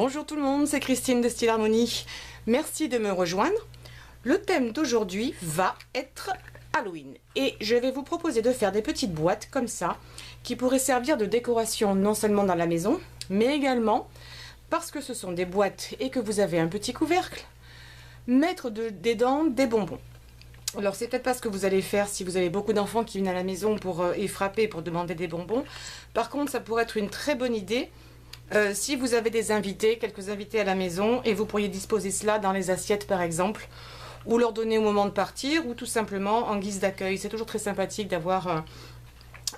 Bonjour tout le monde, c'est Christine de Style Harmonie. Merci de me rejoindre. Le thème d'aujourd'hui va être Halloween et je vais vous proposer de faire des petites boîtes comme ça qui pourraient servir de décoration non seulement dans la maison mais également parce que ce sont des boîtes et que vous avez un petit couvercle, mettre dedans des bonbons. Alors c'est peut-être pas ce que vous allez faire si vous avez beaucoup d'enfants qui viennent à la maison et frapper pour demander des bonbons. Par contre ça pourrait être une très bonne idée si vous avez des invités, quelques invités à la maison, et vous pourriez disposer cela dans les assiettes par exemple, ou leur donner au moment de partir, ou tout simplement en guise d'accueil. C'est toujours très sympathique d'avoir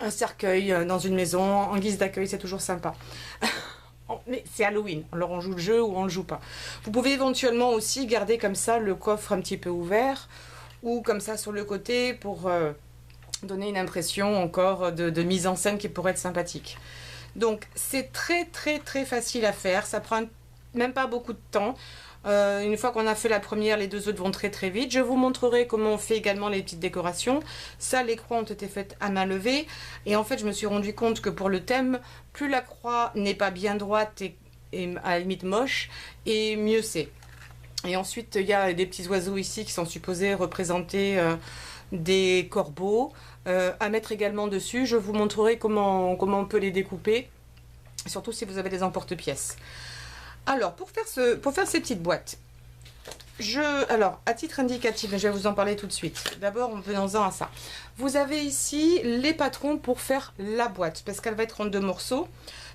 un cercueil dans une maison en guise d'accueil, c'est toujours sympa. Mais c'est Halloween, alors on joue le jeu ou on ne le joue pas. Vous pouvez éventuellement aussi garder comme ça le coffre un petit peu ouvert, ou comme ça sur le côté pour donner une impression encore de mise en scène qui pourrait être sympathique. Donc c'est très facile à faire, ça prend même pas beaucoup de temps. Une fois qu'on a fait la première, les deux autres vont très vite. Je vous montrerai comment on fait également les petites décorations. Ça, les croix ont été faites à main levée. Et en fait, je me suis rendu compte que pour le thème, plus la croix n'est pas bien droite et à la limite moche, et mieux c'est. Et ensuite, il y a des petits oiseaux ici qui sont supposés représenter des corbeaux à mettre également dessus. Je vous montrerai comment on peut les découper, surtout si vous avez des emporte-pièces. Alors pour faire ces petites boîtes, alors à titre indicatif, je vais vous en parler tout de suite. D'abord venons-en à ça. Vous avez ici les patrons pour faire la boîte parce qu'elle va être en deux morceaux.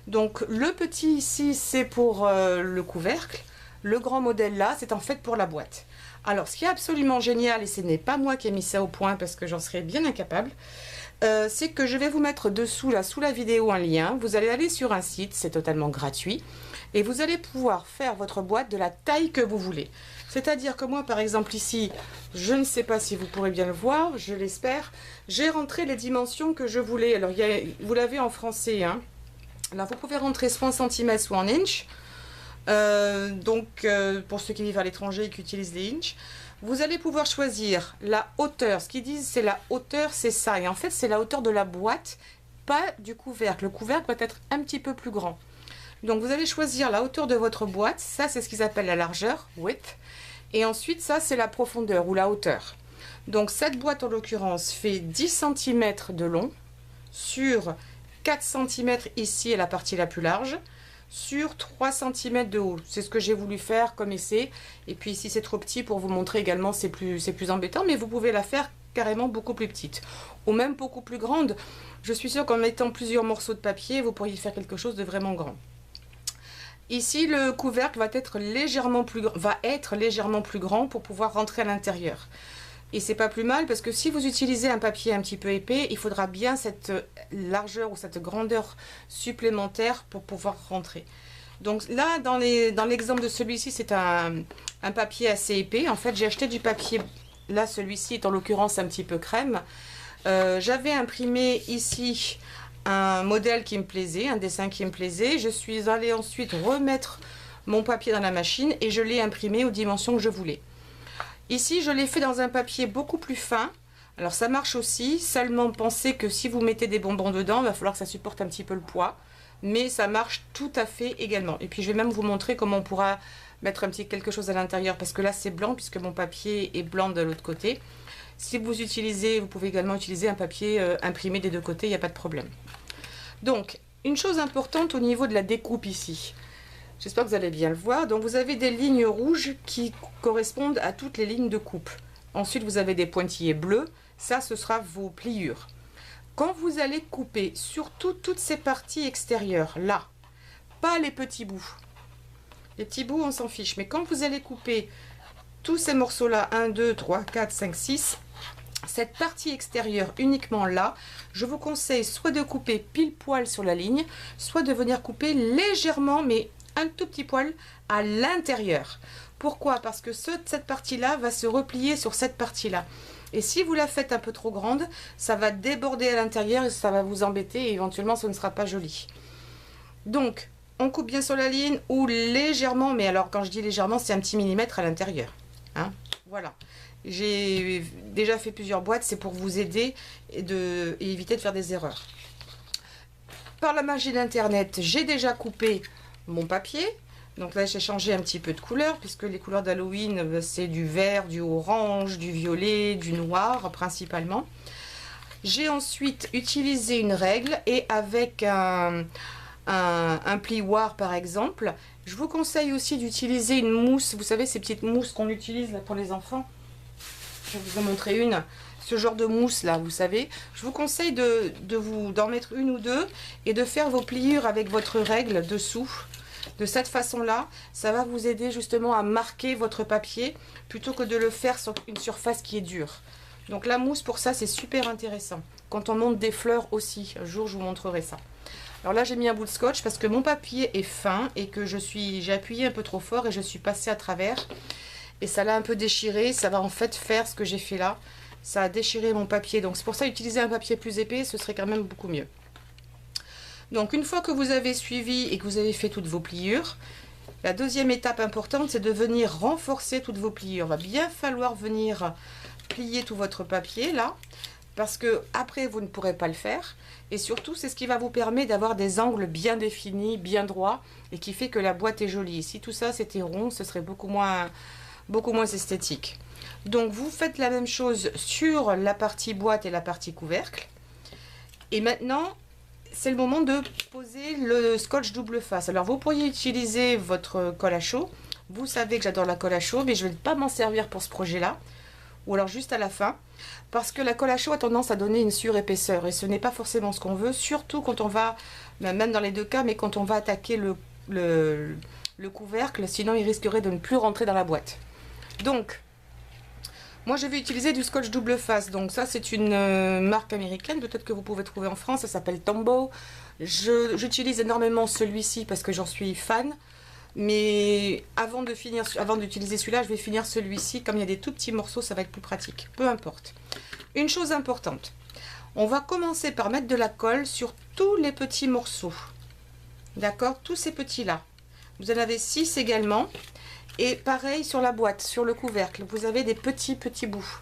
Donc le petit ici c'est pour le couvercle, le grand modèle là c'est en fait pour la boîte. Alors, ce qui est absolument génial, et ce n'est pas moi qui ai mis ça au point parce que j'en serais bien incapable, c'est que je vais vous mettre dessous, là, sous la vidéo, un lien. Vous allez aller sur un site, c'est totalement gratuit, et vous allez pouvoir faire votre boîte de la taille que vous voulez. C'est-à-dire que moi, par exemple, ici, je ne sais pas si vous pourrez bien le voir, je l'espère, j'ai rentré les dimensions que je voulais. Alors, vous l'avez en français, hein. Alors, vous pouvez rentrer soit en centimètres, soit en inches. Pour ceux qui vivent à l'étranger et qui utilisent les inches, vous allez pouvoir choisir la hauteur. Ce qu'ils disent c'est la hauteur, c'est ça, et en fait c'est la hauteur de la boîte, pas du couvercle. Le couvercle va être un petit peu plus grand, donc vous allez choisir la hauteur de votre boîte. Ça c'est ce qu'ils appellent la largeur, width, et ensuite ça c'est la profondeur ou la hauteur. Donc cette boîte en l'occurrence fait 10 cm de long sur 4 cm ici est la partie la plus large, sur 3 cm de haut. C'est ce que j'ai voulu faire comme essai. Et puis ici c'est trop petit pour vous montrer également, c'est plus embêtant, mais vous pouvez la faire carrément beaucoup plus petite ou même beaucoup plus grande. Je suis sûre qu'en mettant plusieurs morceaux de papier vous pourriez faire quelque chose de vraiment grand. Ici le couvercle va être légèrement plus grand pour pouvoir rentrer à l'intérieur. Et c'est pas plus mal parce que si vous utilisez un papier un petit peu épais, il faudra bien cette largeur ou cette grandeur supplémentaire pour pouvoir rentrer. Donc là, dans l'exemple de celui-ci, c'est un papier assez épais. En fait, j'ai acheté du papier, là celui-ci est en l'occurrence un petit peu crème. J'avais imprimé ici un modèle qui me plaisait, un dessin qui me plaisait. Je suis allée ensuite remettre mon papier dans la machine et je l'ai imprimé aux dimensions que je voulais. Ici, je l'ai fait dans un papier beaucoup plus fin. Alors, ça marche aussi. Seulement, pensez que si vous mettez des bonbons dedans, il va falloir que ça supporte un petit peu le poids. Mais ça marche tout à fait également. Et puis, je vais même vous montrer comment on pourra mettre quelque chose à l'intérieur. Parce que là, c'est blanc, puisque mon papier est blanc de l'autre côté. Si vous pouvez également utiliser un papier imprimé des deux côtés, il n'y a pas de problème. Donc, une chose importante au niveau de la découpe ici. J'espère que vous allez bien le voir. Donc vous avez des lignes rouges qui correspondent à toutes les lignes de coupe. Ensuite vous avez des pointillés bleus. Ça ce sera vos pliures. Quand vous allez couper, surtout toutes ces parties extérieures, là, pas les petits bouts. Les petits bouts on s'en fiche. Mais quand vous allez couper tous ces morceaux là, 1, 2, 3, 4, 5, 6, cette partie extérieure uniquement là, je vous conseille soit de couper pile poil sur la ligne, soit de venir couper légèrement, mais un tout petit poil à l'intérieur. Pourquoi? Parce que cette partie-là va se replier sur cette partie-là. Et si vous la faites un peu trop grande, ça va déborder à l'intérieur et ça va vous embêter et éventuellement ce ne sera pas joli. Donc, on coupe bien sur la ligne ou légèrement, mais alors quand je dis légèrement, c'est un petit millimètre à l'intérieur. Hein? Voilà. J'ai déjà fait plusieurs boîtes, c'est pour vous aider et éviter de faire des erreurs. Par la magie d'internet, j'ai déjà coupé mon papier. Donc là, j'ai changé un petit peu de couleur, puisque les couleurs d'Halloween, c'est du vert, du orange, du violet, du noir, principalement. J'ai ensuite utilisé une règle, et avec un plioir, par exemple. Je vous conseille aussi d'utiliser une mousse. Vous savez, ces petites mousses qu'on utilise là pour les enfants. Je vais vous en montrer une. Ce genre de mousse là, vous savez. Je vous conseille d'en mettre une ou deux et de faire vos pliures avec votre règle dessous. De cette façon-là, ça va vous aider justement à marquer votre papier plutôt que de le faire sur une surface qui est dure. Donc la mousse pour ça, c'est super intéressant. Quand on monte des fleurs aussi, un jour je vous montrerai ça. Alors là, j'ai mis un bout de scotch parce que mon papier est fin et que j'ai appuyé un peu trop fort et je suis passée à travers. Et ça l'a un peu déchiré. Ça va en fait faire ce que j'ai fait là. Ça a déchiré mon papier. Donc c'est pour ça utiliser un papier plus épais, ce serait quand même beaucoup mieux. Donc une fois que vous avez suivi et que vous avez fait toutes vos pliures, la deuxième étape importante, c'est de venir renforcer toutes vos pliures. Il va bien falloir venir plier tout votre papier là, parce que après vous ne pourrez pas le faire. Et surtout, c'est ce qui va vous permettre d'avoir des angles bien définis, bien droits, et qui fait que la boîte est jolie. Si tout ça c'était rond, ce serait beaucoup moins esthétique. Donc vous faites la même chose sur la partie boîte et la partie couvercle. Et maintenant, c'est le moment de poser le scotch double face. Alors vous pourriez utiliser votre colle à chaud. Vous savez que j'adore la colle à chaud, mais je ne vais pas m'en servir pour ce projet-là. Ou alors juste à la fin, parce que la colle à chaud a tendance à donner une surépaisseur et ce n'est pas forcément ce qu'on veut, surtout quand on va, même dans les deux cas, mais quand on va attaquer le couvercle, sinon il risquerait de ne plus rentrer dans la boîte. Donc, moi je vais utiliser du scotch double face, donc ça c'est une marque américaine, peut-être que vous pouvez trouver en France, ça s'appelle Tombow. J'utilise énormément celui-ci parce que j'en suis fan. Mais avant d'utiliser celui-là, je vais finir celui-ci. Comme il y a des tout petits morceaux, ça va être plus pratique. Peu importe. Une chose importante. On va commencer par mettre de la colle sur tous les petits morceaux. D'accord? Tous ces petits-là. Vous en avez 6 également. Et pareil sur la boîte, sur le couvercle. Vous avez des petits bouts.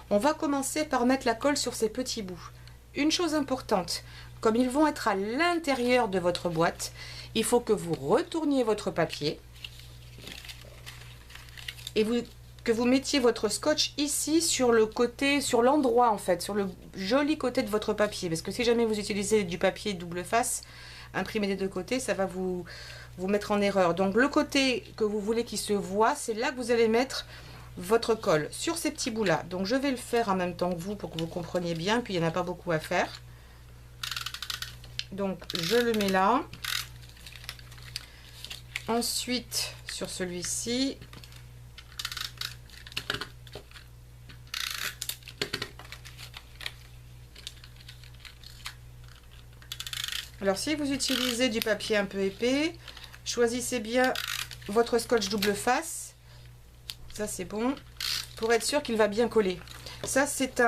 On va commencer par mettre la colle sur ces petits bouts. Une chose importante. Comme ils vont être à l'intérieur de votre boîte, il faut que vous retourniez votre papier et que vous mettiez votre scotch ici sur le côté, sur l'endroit en fait, sur le joli côté de votre papier. Parce que si jamais vous utilisez du papier double face, imprimé des deux côtés, ça va vous mettre en erreur. Donc le côté que vous voulez qui se voit, c'est là que vous allez mettre votre colle, sur ces petits bouts là. Donc je vais le faire en même temps que vous pour que vous compreniez bien, puis il n'y en a pas beaucoup à faire. Donc je le mets là. Ensuite sur celui-ci, alors si vous utilisez du papier un peu épais, choisissez bien votre scotch double face, ça c'est bon, pour être sûr qu'il va bien coller. Ça c'est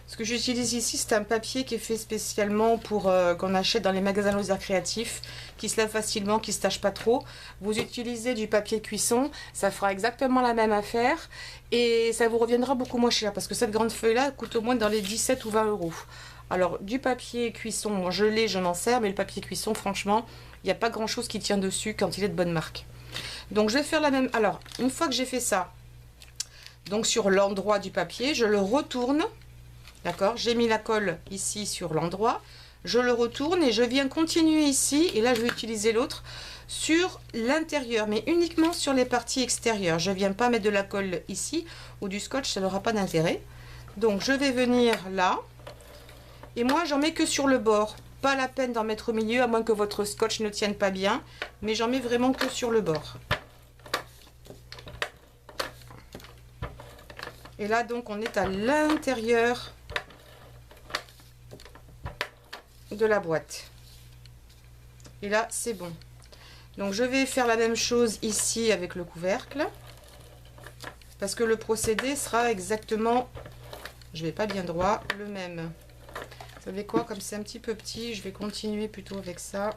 ce que j'utilise ici, c'est un papier qui est fait spécialement pour qu'on achète dans les magasins de loisirs créatifs, qui se lave facilement, qui se tache pas trop. Vous utilisez du papier cuisson, ça fera exactement la même affaire et ça vous reviendra beaucoup moins cher parce que cette grande feuille là coûte au moins dans les 17 ou 20 euros. Alors du papier cuisson, moi je m'en sers, mais le papier cuisson franchement, il n'y a pas grand chose qui tient dessus quand il est de bonne marque. Donc je vais faire la même. Alors une fois que j'ai fait ça, donc sur l'endroit du papier, je le retourne. D'accord, j'ai mis la colle ici sur l'endroit, je le retourne et je viens continuer ici, et là je vais utiliser l'autre sur l'intérieur, mais uniquement sur les parties extérieures. Je ne viens pas mettre de la colle ici ou du scotch, ça n'aura pas d'intérêt. Donc je vais venir là, et moi j'en mets que sur le bord, pas la peine d'en mettre au milieu, à moins que votre scotch ne tienne pas bien, mais j'en mets vraiment que sur le bord. Et là donc on est à l'intérieur de la boîte et là c'est bon. Donc je vais faire la même chose ici avec le couvercle parce que le procédé sera exactement, je vais pas bien droit, le même. Vous savez quoi, comme c'est un petit peu petit, je vais continuer plutôt avec ça,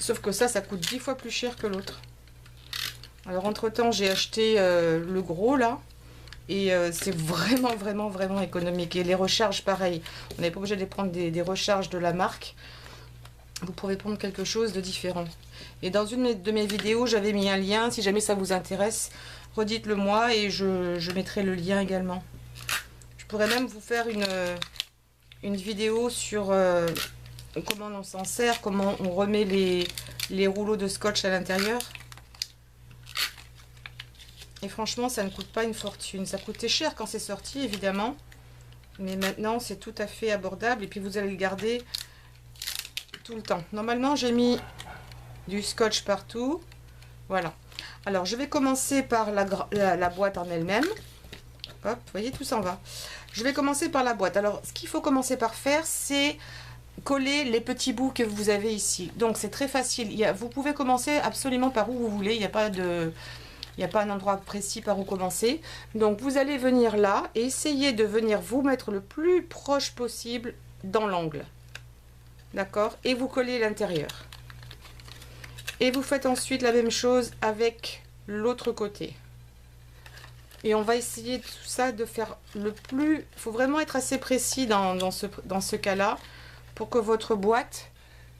sauf que ça coûte 10 fois plus cher que l'autre. Alors entre temps j'ai acheté le gros là. Et c'est vraiment économique. Et les recharges, pareil. On n'est pas obligé de prendre des recharges de la marque. vous pouvez prendre quelque chose de différent. Et dans une de mes vidéos, j'avais mis un lien. Si jamais ça vous intéresse, redites-le moi et je mettrai le lien également. Je pourrais même vous faire une vidéo sur comment on s'en sert, comment on remet les rouleaux de scotch à l'intérieur. Et franchement, ça ne coûte pas une fortune. Ça coûtait cher quand c'est sorti, évidemment. Mais maintenant, c'est tout à fait abordable. Et puis, vous allez le garder tout le temps. Normalement, j'ai mis du scotch partout. Voilà. Alors, je vais commencer par la boîte en elle-même. Hop, vous voyez, tout s'en va. Je vais commencer par la boîte. Alors, ce qu'il faut commencer par faire, c'est coller les petits bouts que vous avez ici. Donc, c'est très facile. Vous pouvez commencer absolument par où vous voulez. Il n'y a pas de... Il n'y a pas un endroit précis par où commencer. Donc, vous allez venir là et essayer de venir vous mettre le plus proche possible dans l'angle. D'accord? Et vous collez l'intérieur. Et vous faites ensuite la même chose avec l'autre côté. Et on va essayer tout ça de faire le plus... Il faut vraiment être assez précis dans ce cas-là pour que votre boîte...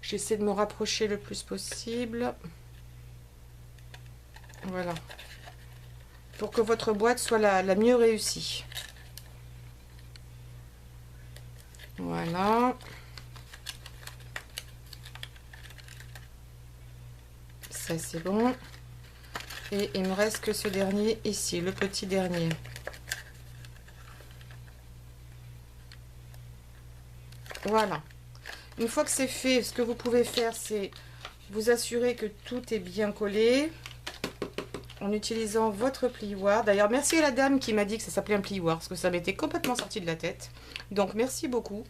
J'essaie de me rapprocher le plus possible. Voilà. Pour que votre boîte soit la mieux réussie. Voilà. Ça, c'est bon. Et il me reste que ce dernier ici, le petit dernier. Voilà. Une fois que c'est fait, ce que vous pouvez faire, c'est vous assurer que tout est bien collé en utilisant votre plioir. D'ailleurs, merci à la dame qui m'a dit que ça s'appelait un plioir, parce que ça m'était complètement sorti de la tête. Donc, merci beaucoup.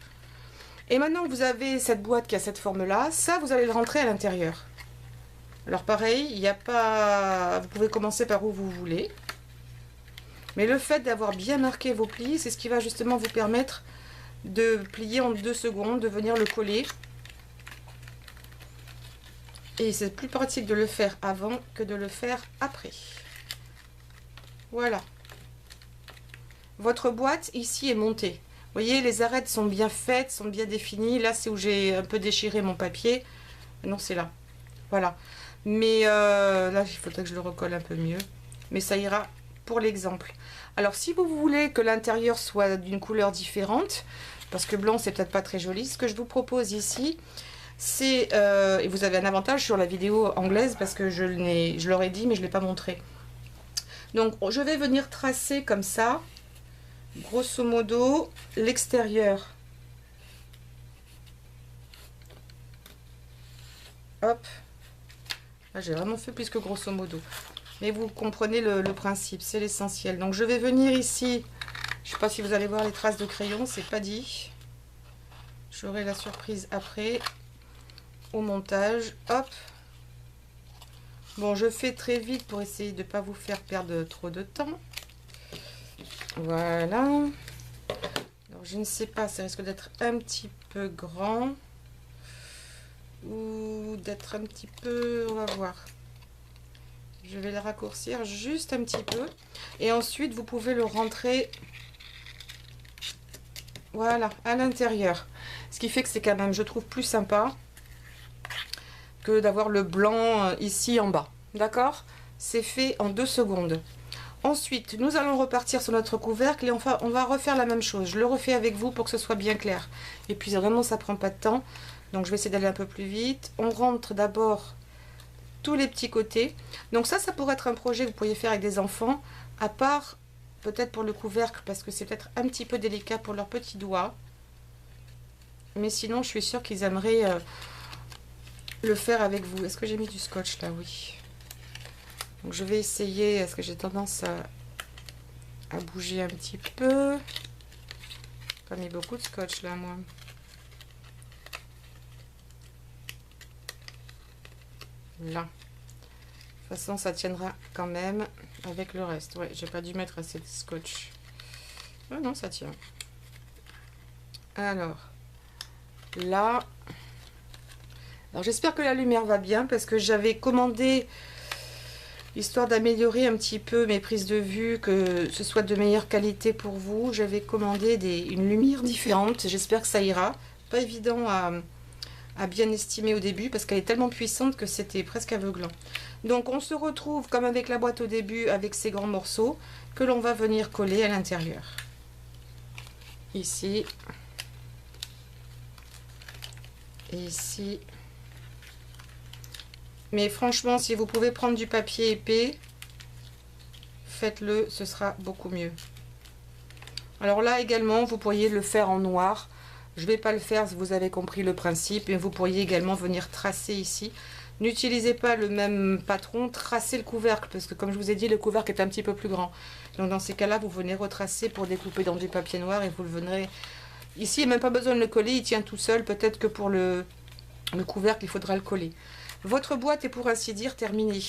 Et maintenant que vous avez cette boîte qui a cette forme-là, ça, vous allez le rentrer à l'intérieur. Alors, pareil, il n'y a pas... Vous pouvez commencer par où vous voulez. Mais le fait d'avoir bien marqué vos plis, c'est ce qui va justement vous permettre de plier en 2 secondes, de venir le coller. Et c'est plus pratique de le faire avant que de le faire après. Voilà. Votre boîte ici est montée. Vous voyez, les arêtes sont bien faites, sont bien définies. Là, c'est où j'ai un peu déchiré mon papier. Non, c'est là. Voilà. Mais là, il faudrait que je le recolle un peu mieux. Mais ça ira pour l'exemple. Alors, si vous voulez que l'intérieur soit d'une couleur différente, parce que blanc, c'est peut-être pas très joli, ce que je vous propose ici, c'est, et vous avez un avantage sur la vidéo anglaise parce que je leur ai dit mais je ne l'ai pas montré. Donc je vais venir tracer comme ça, grosso modo, l'extérieur. Hop. Là j'ai vraiment fait plus que grosso modo. Mais vous comprenez le principe, c'est l'essentiel. Donc je vais venir ici, je ne sais pas si vous allez voir les traces de crayon, c'est pas dit. J'aurai la surprise après. Au montage, hop. Bon, je fais très vite pour essayer de ne pas vous faire perdre trop de temps. Voilà. Alors, je ne sais pas, ça risque d'être un petit peu grand. Ou d'être un petit peu... On va voir. Je vais le raccourcir juste un petit peu. Et ensuite, vous pouvez le rentrer... Voilà, à l'intérieur. Ce qui fait que c'est quand même, je trouve, plus sympa que d'avoir le blanc ici en bas. D'accord? C'est fait en 2 secondes. Ensuite, nous allons repartir sur notre couvercle et enfin, on va refaire la même chose. Je le refais avec vous pour que ce soit bien clair. Et puis vraiment, ça prend pas de temps. Donc, je vais essayer d'aller un peu plus vite. On rentre d'abord tous les petits côtés. Donc ça pourrait être un projet que vous pourriez faire avec des enfants. À part, peut-être pour le couvercle, parce que c'est peut-être un petit peu délicat pour leurs petits doigts. Mais sinon, je suis sûre qu'ils aimeraient... le faire avec vous. Est-ce que j'ai mis du scotch là? Oui. Donc je vais essayer. Est-ce que j'ai tendance à bouger un petit peu? Pas mis beaucoup de scotch là, moi. Là. De toute façon, ça tiendra quand même avec le reste. Ouais, j'ai pas dû mettre assez de scotch. Oh non, ça tient. Alors, là... Alors j'espère que la lumière va bien parce que j'avais commandé, histoire d'améliorer un petit peu mes prises de vue, que ce soit de meilleure qualité pour vous, j'avais commandé une lumière différente. J'espère que ça ira. Pas évident à bien estimer au début parce qu'elle est tellement puissante que c'était presque aveuglant. Donc on se retrouve comme avec la boîte au début avec ces grands morceaux que l'on va venir coller à l'intérieur. Ici. Et ici. Mais franchement, si vous pouvez prendre du papier épais, faites-le, ce sera beaucoup mieux. Alors là également, vous pourriez le faire en noir. Je ne vais pas le faire si vous avez compris le principe. Et vous pourriez également venir tracer ici. N'utilisez pas le même patron, tracez le couvercle. Parce que comme je vous ai dit, le couvercle est un petit peu plus grand. Donc dans ces cas-là, vous venez retracer pour découper dans du papier noir. Et vous le venez... Ici, il n'y a même pas besoin de le coller, il tient tout seul. Peut-être que pour le couvercle, il faudra le coller. Votre boîte est pour ainsi dire terminée.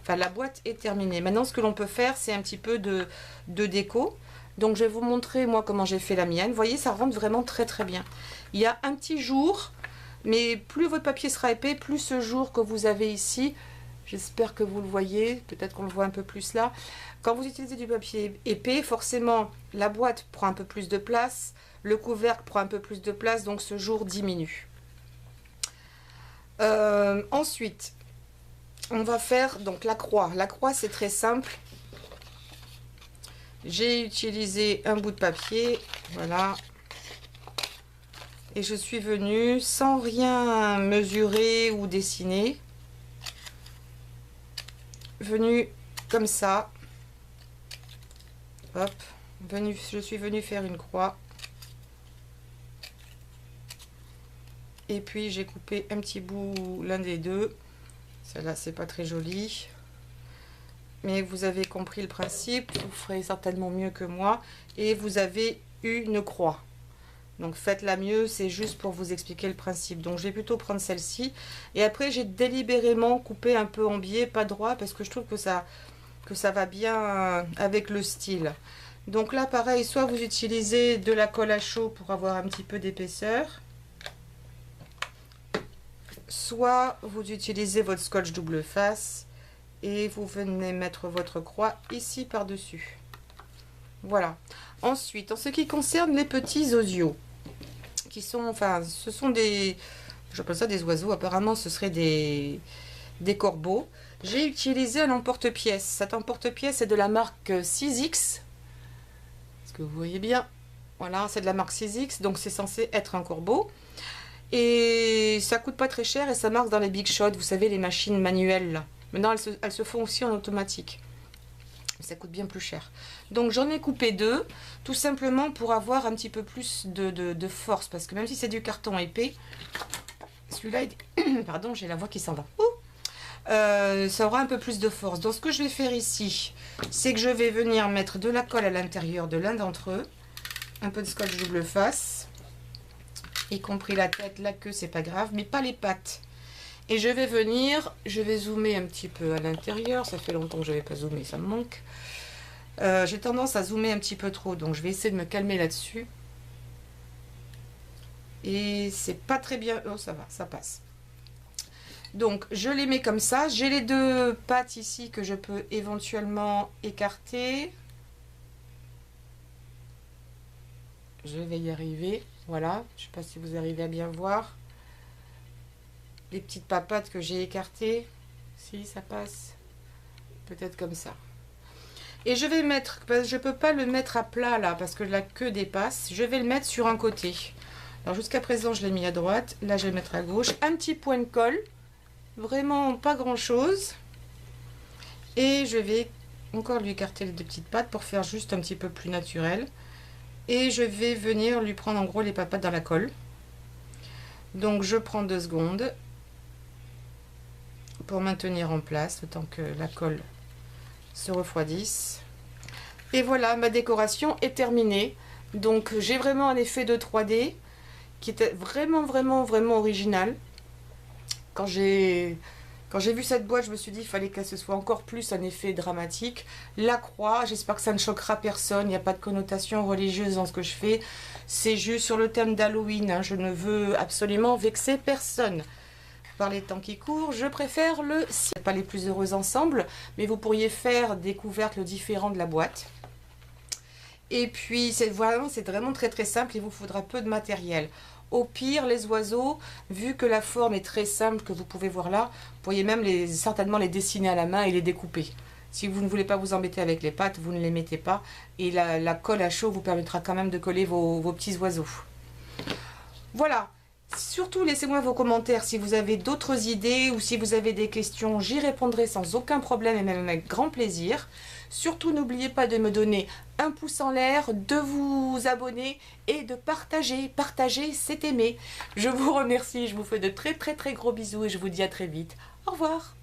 Enfin, la boîte est terminée. Maintenant, ce que l'on peut faire, c'est un petit peu de déco. Donc, je vais vous montrer, moi, comment j'ai fait la mienne. Vous voyez, ça rentre vraiment très, très bien. Il y a un petit jour, mais plus votre papier sera épais, plus ce jour que vous avez ici, j'espère que vous le voyez, peut-être qu'on le voit un peu plus là. Quand vous utilisez du papier épais, forcément, la boîte prend un peu plus de place, le couvercle prend un peu plus de place, donc ce jour diminue. Ensuite, on va faire donc la croix. La croix, c'est très simple. J'ai utilisé un bout de papier, voilà. Et je suis venue sans rien mesurer ou dessiner. Venue comme ça. Hop. Je suis venue faire une croix. Et puis j'ai coupé un petit bout, l'un des deux. Celle-là, c'est pas très joli. Mais vous avez compris le principe, vous ferez certainement mieux que moi. Et vous avez une croix. Donc faites-la mieux, c'est juste pour vous expliquer le principe. Donc je vais plutôt prendre celle-ci. Et après j'ai délibérément coupé un peu en biais, pas droit, parce que je trouve que ça va bien avec le style. Donc là pareil, soit vous utilisez de la colle à chaud pour avoir un petit peu d'épaisseur. Soit vous utilisez votre scotch double face. Et vous venez mettre votre croix ici par-dessus. Voilà. Ensuite, en ce qui concerne les petits osios, qui sont, enfin, ce sont des, j'appelle ça des oiseaux, apparemment ce serait des corbeaux. J'ai utilisé un emporte-pièce. Cet emporte-pièce est de la marque 6X. Est-ce que vous voyez bien? Voilà, c'est de la marque 6X, donc c'est censé être un corbeau. Et ça coûte pas très cher et ça marche dans les Big Shot, vous savez, les machines manuelles là. Maintenant, elles se font aussi en automatique. Ça coûte bien plus cher. Donc, j'en ai coupé deux, tout simplement pour avoir un petit peu plus de force. Parce que même si c'est du carton épais, celui-là, pardon, j'ai la voix qui s'en va. Ça aura un peu plus de force. Donc, ce que je vais faire ici, c'est que je vais venir mettre de la colle à l'intérieur de l'un d'entre eux. Un peu de scotch double face. Y compris la tête, la queue, c'est pas grave, mais pas les pattes. Et je vais venir, je vais zoomer un petit peu à l'intérieur. Ça fait longtemps que je n'avais pas zoomé, ça me manque. J'ai tendance à zoomer un petit peu trop, donc je vais essayer de me calmer là-dessus. Et c'est pas très bien. Oh, ça va, ça passe. Donc, je les mets comme ça. J'ai les deux pattes ici que je peux éventuellement écarter. Je vais y arriver. Voilà, je ne sais pas si vous arrivez à bien voir. Les petites papates que j'ai écartées, si ça passe, peut-être comme ça. Et je vais mettre, parce que je ne peux pas le mettre à plat là, parce que la queue dépasse, je vais le mettre sur un côté. Alors jusqu'à présent, je l'ai mis à droite, là je vais le mettre à gauche. Un petit point de colle, vraiment pas grand chose. Et je vais encore lui écarter les deux petites pattes pour faire juste un petit peu plus naturel. Et je vais venir lui prendre en gros les papates dans la colle. Donc je prends 2 secondes. Pour maintenir en place le temps que la colle se refroidisse. Et voilà, ma décoration est terminée. Donc j'ai vraiment un effet de 3D qui était vraiment original. Quand j'ai vu cette boîte, je me suis dit qu'il fallait que ce soit encore plus un effet dramatique. La croix, j'espère que ça ne choquera personne. Il n'y a pas de connotation religieuse dans ce que je fais. C'est juste sur le thème d'Halloween, hein. Je ne veux absolument vexer personne. Par les temps qui courent, je préfère le ciel. Pas les plus heureux ensemble, mais vous pourriez faire des couvercles différents de la boîte. Et puis, c'est vraiment très simple, il vous faudra peu de matériel. Au pire, les oiseaux, vu que la forme est très simple, que vous pouvez voir là, vous pourriez même certainement les dessiner à la main et les découper. Si vous ne voulez pas vous embêter avec les pattes, vous ne les mettez pas. Et la colle à chaud vous permettra quand même de coller vos petits oiseaux. Voilà. Surtout, laissez-moi vos commentaires si vous avez d'autres idées ou si vous avez des questions. J'y répondrai sans aucun problème et même avec grand plaisir. Surtout, n'oubliez pas de me donner un pouce en l'air, de vous abonner et de partager. Partager, c'est aimer. Je vous remercie. Je vous fais de très très très gros bisous et je vous dis à très vite. Au revoir.